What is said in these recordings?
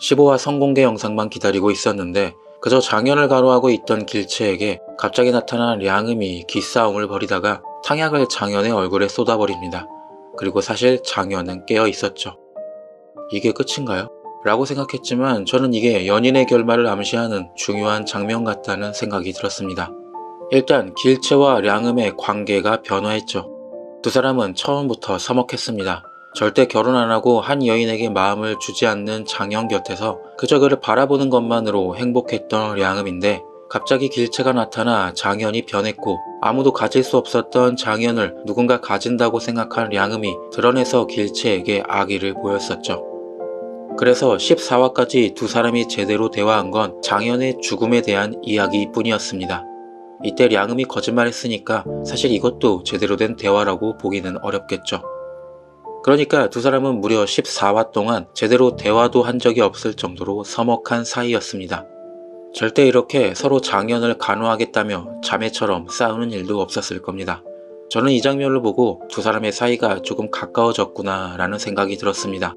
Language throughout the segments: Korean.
15화 성공개 영상만 기다리고 있었는데 그저 장현을 가로하고 있던 길채에게 갑자기 나타난 량음이 기싸움을 벌이다가 탕약을 장현의 얼굴에 쏟아버립니다. 그리고 사실 장현은 깨어 있었죠. 이게 끝인가요? 라고 생각했지만 저는 이게 연인의 결말을 암시하는 중요한 장면 같다는 생각이 들었습니다. 일단 길채와 량음의 관계가 변화했죠. 두 사람은 처음부터 서먹했습니다. 절대 결혼 안 하고 한 여인에게 마음을 주지 않는 장현 곁에서 그저 그를 바라보는 것만으로 행복했던 량음인데 갑자기 길채가 나타나 장현이 변했고 아무도 가질 수 없었던 장현을 누군가 가진다고 생각한 량음이 드러내서 길채에게 악의를 보였었죠. 그래서 14화까지 두 사람이 제대로 대화한 건 장현의 죽음에 대한 이야기뿐이었습니다. 이때 량음이 거짓말했으니까 사실 이것도 제대로 된 대화라고 보기는 어렵겠죠. 그러니까 두 사람은 무려 14화 동안 제대로 대화도 한 적이 없을 정도로 서먹한 사이였습니다. 절대 이렇게 서로 장현을 간호하겠다며 자매처럼 싸우는 일도 없었을 겁니다. 저는 이 장면을 보고 두 사람의 사이가 조금 가까워졌구나 라는 생각이 들었습니다.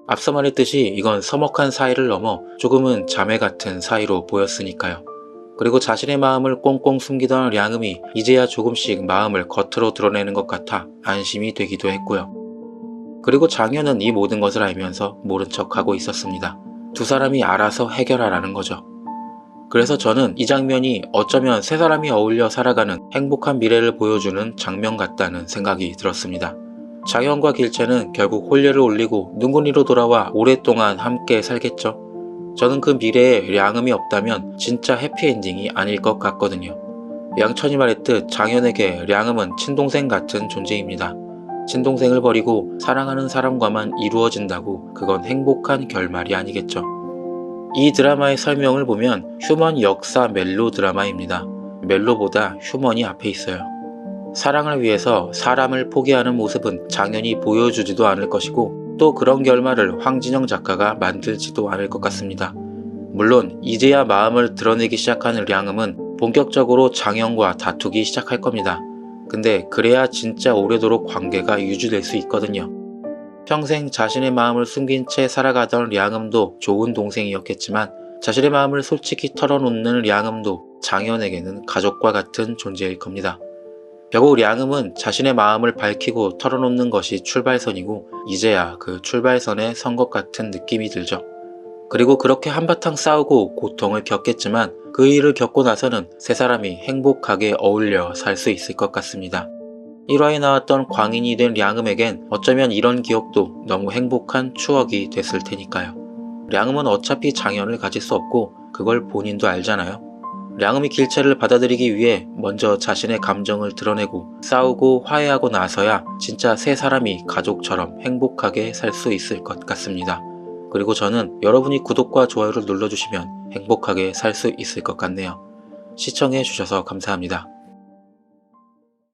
앞서 말했듯이 이건 서먹한 사이를 넘어 조금은 자매 같은 사이로 보였으니까요. 그리고 자신의 마음을 꽁꽁 숨기던 량음이 이제야 조금씩 마음을 겉으로 드러내는 것 같아 안심이 되기도 했고요. 그리고 장현은 이 모든 것을 알면서 모른 척하고 있었습니다. 두 사람이 알아서 해결하라는 거죠. 그래서 저는 이 장면이 어쩌면 세 사람이 어울려 살아가는 행복한 미래를 보여주는 장면 같다는 생각이 들었습니다. 장현과 길채는 결국 혼례를 올리고 눈군이로 돌아와 오랫동안 함께 살겠죠. 저는 그 미래에 량음이 없다면 진짜 해피엔딩이 아닐 것 같거든요. 양천이 말했듯 장현에게 량음은 친동생 같은 존재입니다. 친동생을 버리고 사랑하는 사람과만 이루어진다고 그건 행복한 결말이 아니겠죠. 이 드라마의 설명을 보면 휴먼 역사 멜로 드라마입니다. 멜로보다 휴먼이 앞에 있어요. 사랑을 위해서 사람을 포기하는 모습은 장현이 보여주지도 않을 것이고 또 그런 결말을 황진영 작가가 만들지도 않을 것 같습니다. 물론 이제야 마음을 드러내기 시작하는 량음은 본격적으로 장현과 다투기 시작할 겁니다. 근데 그래야 진짜 오래도록 관계가 유지될 수 있거든요. 평생 자신의 마음을 숨긴 채 살아가던 량음도 좋은 동생이었겠지만 자신의 마음을 솔직히 털어놓는 량음도 장현에게는 가족과 같은 존재일 겁니다. 결국 량음은 자신의 마음을 밝히고 털어놓는 것이 출발선이고 이제야 그 출발선에 선 것 같은 느낌이 들죠. 그리고 그렇게 한바탕 싸우고 고통을 겪겠지만 그 일을 겪고 나서는 세 사람이 행복하게 어울려 살 수 있을 것 같습니다. 1화에 나왔던 광인이 된 량음에겐 어쩌면 이런 기억도 너무 행복한 추억이 됐을 테니까요. 량음은 어차피 장현을 가질 수 없고 그걸 본인도 알잖아요. 량음이 길채를 받아들이기 위해 먼저 자신의 감정을 드러내고 싸우고 화해하고 나서야 진짜 세 사람이 가족처럼 행복하게 살 수 있을 것 같습니다. 그리고 저는 여러분이 구독과 좋아요를 눌러주시면 행복하게 살 수 있을 것 같네요. 시청해주셔서 감사합니다.